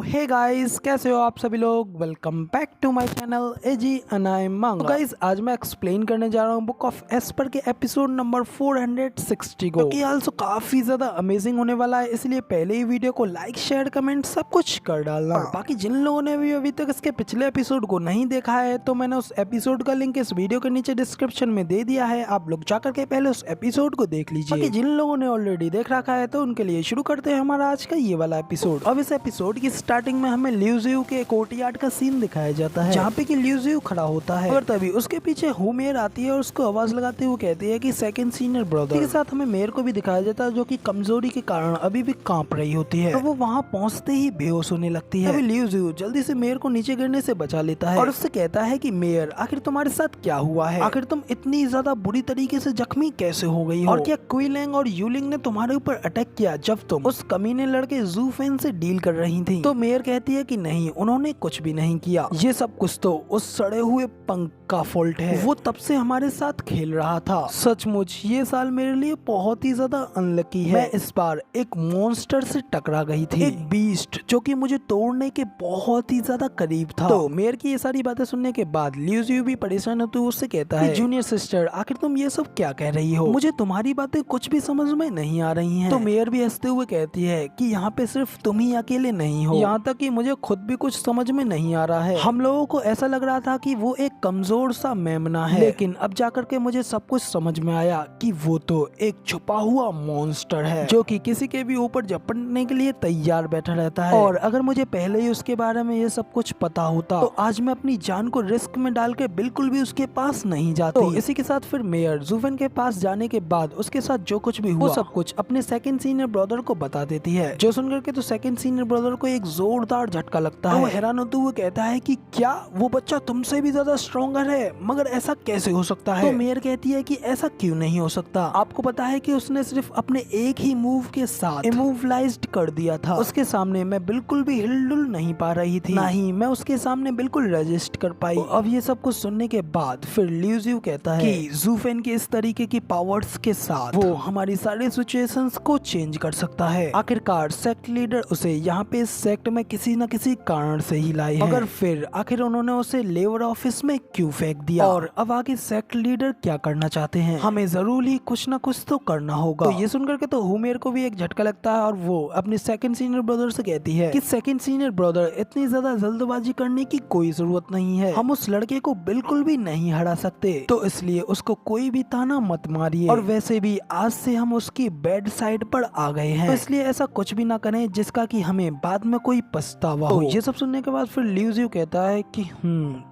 Hey guys, कैसे हो आप सभी लोग। Welcome back to my channel AG anime manga. तो गाइस, आज मैं एक्सप्लेन करने जा रहा हूँ बुक ऑफ एस्पर के एपिसोड नंबर 460 को, कि आल्सो काफी ज्यादा अमेजिंग होने वाला है। इसलिए पहले ही वीडियो को लाइक शेयर कमेंट सब कुछ कर डालना। और बाकी जिन लोगों ने भी अभी तक इसके पिछले एपिसोड को नहीं देखा है तो मैंने उस एपिसोड का लिंक इस वीडियो के नीचे डिस्क्रिप्शन में दे दिया है, आप लोग जाकर के पहले उस एपिसोड को देख लीजिए। बाकी जिन लोगों ने ऑलरेडी देख रखा है तो उनके लिए शुरू करते हैं हमारा आज का ये वाला एपिसोड। अब इस एपिसोड की स्टार्टिंग में हमें लियू जियू के कोर्टयार्ड का सीन दिखाया जाता है, जहाँ पे कि लियू जियू खड़ा होता है और तभी उसके पीछे हु मेयर आती है और उसको आवाज लगाते हुए कहती है कि सेकंड सीनियर ब्रदर। के साथ हमें मेयर को भी दिखाया जाता है जो कि कमजोरी के कारण अभी भी कांप रही होती है। तो वो वहाँ पहुँचते ही बेहोश होने लगती है। अभी लियू जियू जल्दी से मेयर को नीचे गिरने से बचा लेता है और उससे कहता है कि मेयर, आखिर तुम्हारे साथ क्या हुआ है, आखिर तुम इतनी ज्यादा बुरी तरीके से जख्मी कैसे हो गई हो, और क्या क्विलिंग और यूलिंग ने तुम्हारे ऊपर अटैक किया जब तुम उस कमीने लड़के ज़ूफेन से डील कर रही थी। तो मेयर कहती है कि नहीं, उन्होंने कुछ भी नहीं किया, ये सब कुछ तो उस सड़े हुए पंख का फॉल्ट है, वो तब से हमारे साथ खेल रहा था। सचमुच ये साल मेरे लिए बहुत ही ज्यादा अनलकी है। मैं इस बार एक मॉन्स्टर से टकरा गई थी, एक बीस्ट जो कि मुझे तोड़ने के बहुत ही ज्यादा करीब था। तो मेयर की ये सारी बातें सुनने के बाद लियू जियू भी परेशान होते हुए उससे कहता है, जूनियर सिस्टर, आखिर तुम ये सब क्या कह रही हो, मुझे तुम्हारी बातें कुछ भी समझ में नहीं आ रही हैं। तो मेयर भी हंसते हुए कहती है कि यहाँ पे सिर्फ तुम ही अकेले नहीं हो, यहाँ तक कि मुझे खुद भी कुछ समझ में नहीं आ रहा है। हम लोगों को ऐसा लग रहा था कि वो एक कमजोर सा मेमना है, लेकिन अब जाकर के मुझे सब कुछ समझ में आया कि वो तो एक छुपा हुआ मॉन्स्टर है जो कि किसी के भी ऊपर झपटने के लिए तैयार बैठा रहता है। और अगर मुझे पहले ही उसके बारे में ये सब कुछ पता होता तो आज मैं अपनी जान को रिस्क में डाल के बिल्कुल भी उसके पास नहीं जाती। तो इसी के साथ फिर मेयर ज़ूफेन के पास जाने के बाद उसके साथ जो कुछ भी हुआ वो सब कुछ अपने सेकंड सीनियर ब्रदर को बता देती है, जो सुनकर के तो सेकंड सीनियर ब्रदर को एक जोरदार झटका लगता है। वो हैरान होते हुए कहता है कि क्या वो बच्चा तुमसे भी ज्यादा स्ट्रॉन्गर है, मगर ऐसा कैसे हो सकता है। तो मेयर कहती है कि ऐसा क्यों नहीं हो सकता, आपको पता है कि उसने सिर्फ अपने एक ही मूव के साथ इमोवलाइज्ड कर दिया था, उसके सामने मैं बिल्कुल भी हिलडुल नहीं पा रही थी, ना ही मैं उसके सामने बिल्कुल रेजिस्ट कर पाई। अब ये सब कुछ सुनने के बाद फिर लियू जियू कहता है कि ज़ूफेन के इस तरीके की पावर्स के साथ वो हमारी सारी सिचुएशंस को चेंज कर सकता है। आखिरकार सेक्ट लीडर उसे यहाँ पे इस सेक्ट में किसी न किसी कारण से ही लाए हैं, मगर फिर आखिर उन्होंने उसे लेबर ऑफिस में क्यों फेंक दिया, और अब आगे सेक्ट लीडर क्या करना चाहते हैं, हमें जरूर ही कुछ ना कुछ तो करना होगा। तो ये सुनकर के तो हुमेर को भी एक झटका लगता है और वो अपने सेकंड सीनियर ब्रदर से कहती है कि सेकंड सीनियर ब्रदर, इतनी ज्यादा जल्दबाजी करने की कोई जरूरत नहीं है, हम उस लड़के को बिल्कुल भी नहीं हरा सकते, तो इसलिए उसको कोई भी ताना मत मारिए, और वैसे भी आज से हम उसकी बेड साइड पर आ गए हैं, तो इसलिए ऐसा कुछ भी ना करें जिसका कि हमें बाद में कोई पछतावा हो। ये सब सुनने के बाद फिर लियू जियू कहता है कि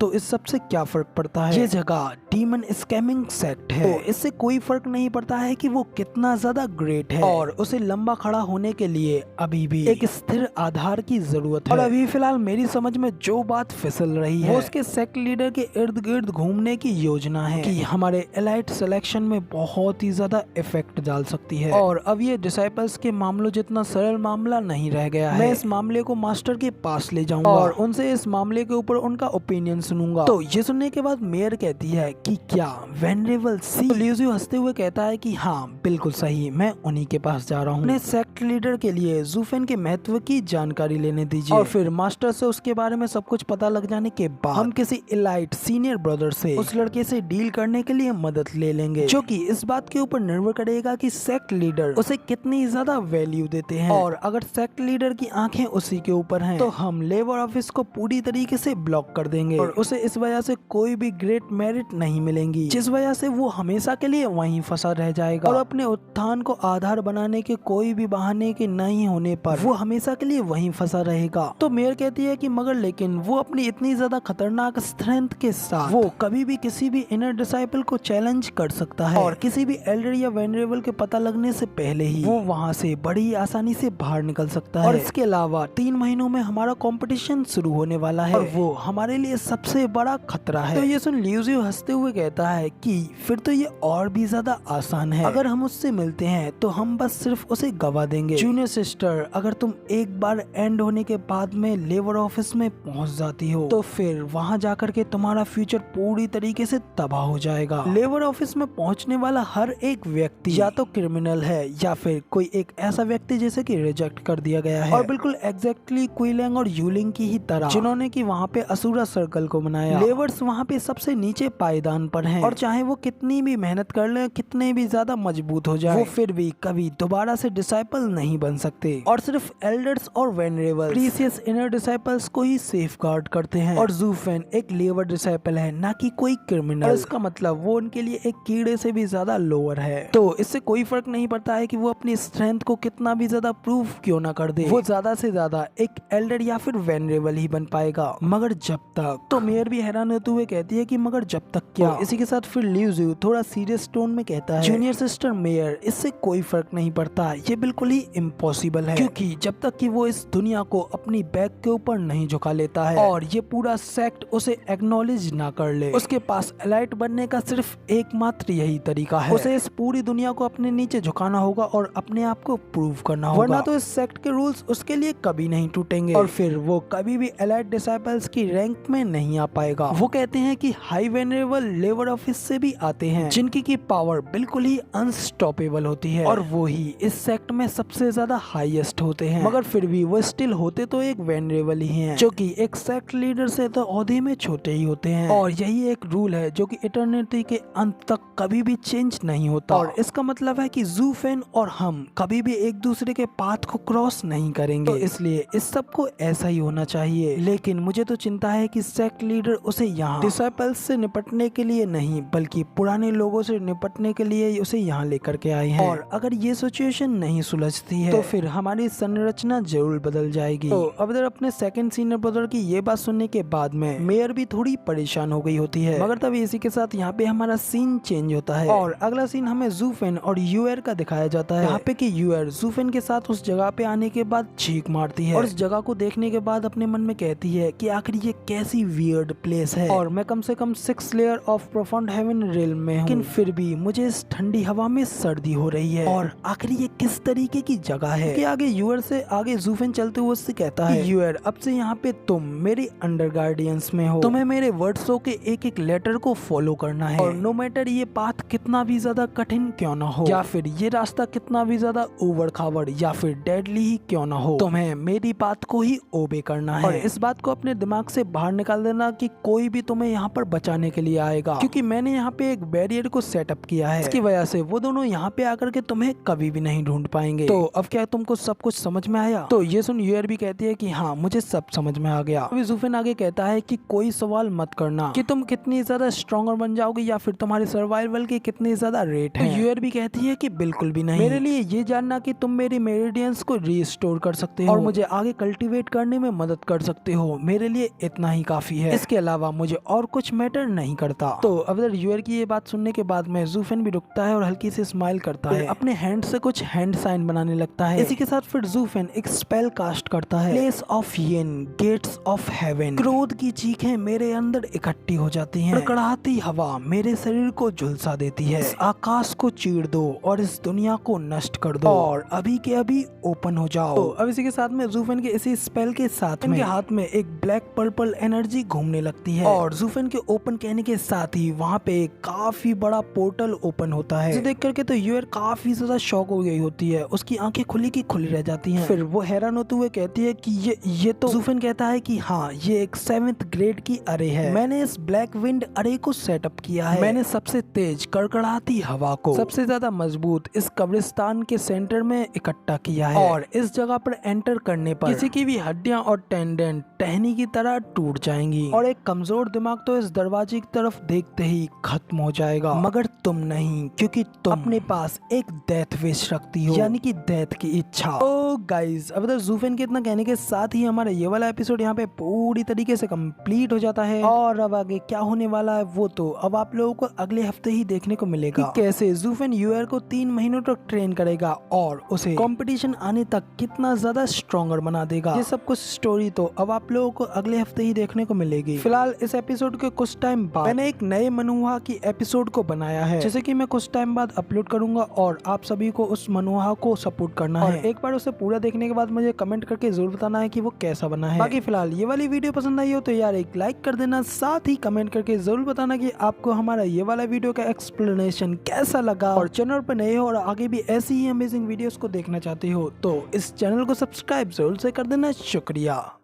तो इस सब से क्या फर्क पड़ता है, ये जगह डीमन स्कैमिंग सेक्ट है, तो इससे कोई फर्क नहीं पड़ता है कि वो कितना ज्यादा ग्रेट है, और उसे लंबा खड़ा होने के लिए अभी भी एक स्थिर आधार की जरूरत है। और अभी फिलहाल मेरी समझ में जो बात फिसल रही है वो उसके सेक्ट लीडर के इर्द गिर्द घूमने की योजना है कि हमारे एलाइट सिलेक्शन में बहुत ही ज्यादा इफेक्ट डाल सकती है। और अब ये डिसाइपल्स के मामलों जितना सरल मामला नहीं रह गया है, मैं इस मामले को मास्टर के पास ले जाऊंगा और उनसे इस मामले के ऊपर उनका ओपिनियन सुनूंगा। तो ये सुनने के बाद मेयर कहती है कि क्या वेनरेबल सी। लियू जियू हंसते हुए कहता है कि हाँ बिल्कुल सही, मैं उन्हीं के पास जा रहा हूँ, अपने सेक्ट लीडर के लिए ज़ूफेन के महत्व की जानकारी लेने दीजिए। और फिर मास्टर से उसके बारे में सब कुछ पता लग जाने के बाद हम किसी एलाइट सीनियर ब्रदर से उस लड़के से डील करने के लिए मदद ले लेंगे, जो कि इस बात के ऊपर निर्भर करेगा कि सेक्ट लीडर उसे कितनी ज्यादा वैल्यू देते हैं, और अगर सेक्ट लीडर की आंखें उसी के ऊपर हैं तो हम लेबर ऑफिस को पूरी तरीके से ब्लॉक कर देंगे और उसे इस वजह से कोई भी ग्रेट मेरिट नहीं मिलेंगी, जिस वजह से वो हमेशा के लिए वहीं फंसा रह जाएगा, और अपने उत्थान को आधार बनाने के कोई भी बहाने के नहीं होने पर वो हमेशा के लिए वहीं फंसा रहेगा। तो मेयर कहती है कि मगर लेकिन वो अपनी इतनी ज्यादा खतरनाक स्ट्रेंथ के साथ वो कभी भी किसी भी इनर डिसाइपल को चैलेंज कर सकता है, और किसी भी एल्डर या वेनरेबल के पता लगने से पहले ही वो वहाँ से बड़ी आसानी से बाहर निकल सकता है। और इसके अलावा 3 महीनों में हमारा कंपटीशन शुरू होने वाला है, और वो हमारे लिए सबसे बड़ा खतरा है। तो ये सुन लियू जियू हंसते हुए कहता है कि फिर तो ये और भी ज्यादा आसान है, अगर हम उससे मिलते हैं तो हम बस सिर्फ उसे गवा देंगे। जूनियर सिस्टर, अगर तुम एक बार एंड होने के बाद में लेबर ऑफिस में पहुंच जाती हो तो फिर वहां जाकर के तुम्हारा फ्यूचर पूरी तरीके से तबाह हो जाएगा। लेबर ऑफिस में पहुंचने वाला हर एक व्यक्ति या तो क्रिमिनल है या फिर कोई एक ऐसा व्यक्ति जैसे कि रिजेक्ट कर दिया गया है, और बिल्कुल एग्जैक्ट एग्जैक्टली क्विलिंग और यूलिंग की ही तरह, जिन्होंने की वहाँ पे असुरा सर्कल को बनाया। लेवर्स वहाँ पे सबसे नीचे पायदान पर हैं और चाहे वो कितनी भी मेहनत कर ले, कितने भी ज्यादा मजबूत हो जाए, वो फिर भी कभी दोबारा से डिसाइपल नहीं बन सकते और सिर्फ एल्डर्स और वेनरेबल प्रीसियस इनर डिसाइपल्स को ही सेफ गार्ड करते हैं। और ज़ूफेन एक लेवर डिसाइपल है, ना कि कोई क्रिमिनल। इसका मतलब वो उनके लिए एक कीड़े से भी ज्यादा लोअर है। तो इससे कोई फर्क नहीं पड़ता है कि वो अपनी स्ट्रेंथ को कितना भी ज्यादा प्रूव क्यों ना कर दे, वो ज्यादा से ज्यादा एक एल्डर या फिर वेनरेबल ही बन पाएगा। मगर जब तक, तो मेयर भी हैरान होते हुए कहती है कि मगर जब तक क्या। तो इसी के साथ फिर ल्यूज़ू थोड़ा सीरियस टोन में कहता है, जूनियर सिस्टर मेयर, इससे कोई फर्क नहीं पड़ता, ये बिल्कुल ही इम्पॉसिबल है, क्योंकि जब तक कि वो इस दुनिया को अपनी बैक के ऊपर नहीं झुका लेता है और ये पूरा सेक्ट उसे एक्नॉलेज ना कर ले, उसके पास एलाइट बनने का सिर्फ एकमात्र यही तरीका है, उसे इस पूरी दुनिया को अपने नीचे झुकाना होगा और अपने आप को प्रूव करना होगा, वरना तो इस सेक्ट के रूल्स उसके लिए कभी नहीं टूटेंगे और फिर वो कभी भी एलाइट डिसाइपल्स की रैंक में नहीं आ पाएगा। वो कहते हैं कि हाई वेनरेबल लेवर ऑफिस से भी आते हैं, जिनकी की पावर बिल्कुल ही अनस्टॉपेबल होती है और वो ही इस सेक्ट में सबसे ज्यादा हाईएस्ट होते हैं, मगर फिर भी वो स्टिल होते तो एक वेनरेबल ही हैं, जो कि एक सेक्ट लीडर से तो ओहदे में छोटे ही होते हैं। और यही एक रूल है जो कि इटर्निटी के अंत तक कभी भी चेंज नहीं होता और इसका मतलब है कि ज़ूफेन और हम कभी भी एक दूसरे के पाथ को क्रॉस नहीं करेंगे। तो इसलिए इस सब को ऐसा ही होना चाहिए। लेकिन मुझे तो चिंता है कि सेक्ट लीडर उसे यहाँ डिसाइपल्स से निपटने के लिए नहीं, बल्कि पुराने लोगों से निपटने के लिए उसे यहाँ लेकर के आए हैं। और अगर ये सिचुएशन नहीं सुलझती है तो फिर हमारी संरचना जरूर बदल जाएगी। तो अब इधर अपने सेकंड सीनियर ब्रदर की ये बात सुनने के बाद में मेयर भी थोड़ी परेशान हो गई होती है, मगर तभी इसी के साथ यहाँ पे हमारा सीन चेंज होता है और अगला सीन हमें ज़ूफेन और यूएर का दिखाया जाता है। यहाँ पे कि यूएर ज़ूफेन के साथ उस जगह पे आने के बाद चीख मारती है और उस जगह को देखने के बाद अपने मन में कहती है कि आखिर ये कैसी वियर्ड प्लेस है और मैं कम से कम 6 layer of profound heaven realm में हूँ, लेकिन फिर भी मुझे इस ठंडी हवा में सर्दी हो रही है और आखिर ये किस तरीके की जगह है। कि आगे यूएर से आगे ज़ूफेन चलते हुए उससे कहता है, यूएर अब से यहाँ पे तुम मेरी अंडर गार्डियंस में हो, तुम्हें मेरे वर्ड्सों के एक एक लेटर को फॉलो करना है और नो मैटर ये पाथ कितना भी ज्यादा कठिन क्यों ना हो या फिर ये रास्ता कितना भी ज्यादा उबड़ खाबड़ या फिर डेडली ही क्यों ना हो, तुम्हें मेरी बात को ही ओबे करना है और इस बात को अपने दिमाग से बाहर निकाल देना कि कोई भी तुम्हें यहाँ पर बचाने के लिए आएगा, क्योंकि मैंने यहाँ पे एक बैरियर को सेटअप किया है, इसकी वजह से वो दोनों यहाँ पे आकर के तुम्हें कभी भी नहीं ढूंढ पाएंगे। तो अब क्या तुमको सब कुछ समझ में आया? तो ये सुन यूएर भी कहती है कि हाँ मुझे सब समझ में आ गया। अभी ज़ूफेन आगे कहता है कि कोई सवाल मत करना कि तुम कितनी ज्यादा स्ट्रॉन्गर बन जाओगे या फिर तुम्हारे सर्वाइवल की कितनी ज्यादा रेट है। तो यूएर भी कहती है कि बिल्कुल भी नहीं, मेरे लिए ये जानना कि तुम मेरी मेरिडियंस को रीस्टोर कर सकते हो और मुझे आगे कल्टीवेट करने में मदद कर सकते हो, मेरे लिए इतना ही काफी है, इसके अलावा मुझे और कुछ मैटर नहीं करता। तो अब इधर यूएर की ये बात सुनने के बाद में ज़ूफेन भी रुकता है और हल्की से स्माइल करता है, अपने हैंड से कुछ हैंड साइन बनाने लगता है। इसी के साथ फिर ज़ूफेन एक स्पेल कास्ट करता है, place of Yen, gates of heaven. क्रोध की चीखें मेरे अंदर इकट्ठी हो जाती हैं, कड़कड़ाती हवा मेरे शरीर को झुलसा देती है, इस आकाश को चीर दो और इस दुनिया को नष्ट कर दो और अभी के अभी ओपन हो जाओ। तो अब इसी के साथ में ज़ूफेन के इसी स्पेल के साथ में हाथ में एक ब्लैक पर्पल एनर्जी घूमने लगती है और ज़ूफेन के ओपन कहने के साथ ही वहाँ पे काफी बड़ा पोर्टल ओपन होता है, जिसे देख करके तो यूएर काफी ज्यादा शॉक हो गई होती है, उसकी आंखें खुली की खुली रह जाती हैं। फिर वो हैरान होते हुए कहती है कि ये तो ज़ूफेन कहता है कि हाँ ये एक 7th ग्रेड की अरे है, मैंने इस ब्लैक विंड अरे को सेटअप किया है, मैंने सबसे तेज कड़कड़ाती हवा को सबसे ज्यादा मजबूत इस कब्रिस्तान के सेंटर में इकट्ठा किया है और इस जगह पर एंटर करने पर किसी की भी हड्डियां और टेंडेंट टहनी की तरह टूट जाएंगी और एक कमजोर दिमाग तो इस दरवाजे की तरफ देखते ही खत्म हो जाएगा, मगर तुम नहीं, क्योंकि तुम अपने पास एक डेथ विश रखती हो, यानी कि डेथ की इच्छा। ओ गाइस, अब इधर ज़ूफेन के इतना कहने के साथ ही हमारा ये वाला एपिसोड यहाँ पे पूरी तरीके से कंप्लीट हो जाता है और अब आगे क्या होने वाला है वो तो अब आप लोगों को अगले हफ्ते ही देखने को मिलेगा कि कैसे ज़ूफेन यूएर को 3 महीनों तक ट्रेन करेगा और उसे कंपटीशन आने तक कितना ज्यादा स्ट्रॉन्गर बना देगा। ये सब कुछ स्टोरी तो अब आप लोगों को अगले हफ्ते ही देखने को मिलेगी। फिलहाल इस एपिसोड के कुछ टाइम बाद मैंने एक नए मनहुआ की एपिसोड को बनाया है, जैसे कि मैं कुछ टाइम बाद अपलोड करूंगा और आप सभी को उस मनहुआ को सपोर्ट करना है। एक बार उसे पूरा देखने के बाद मुझे कमेंट करके जरूर बताना है कि वो कैसा बना है। बाकी फिलहाल ये वाली वीडियो पसंद आई हो तो यार एक लाइक कर देना, साथ ही कमेंट करके जरूर बताना कि आपको हमारा ये वाला वीडियो का एक्सप्लेनेशन कैसा लगा और चैनल पर नए हो और आगे भी ऐसी ही अमेजिंग वीडियोस को देखना चाहते हो तो इस चैनल को सब्सक्राइब से कर देना शुक्रिया।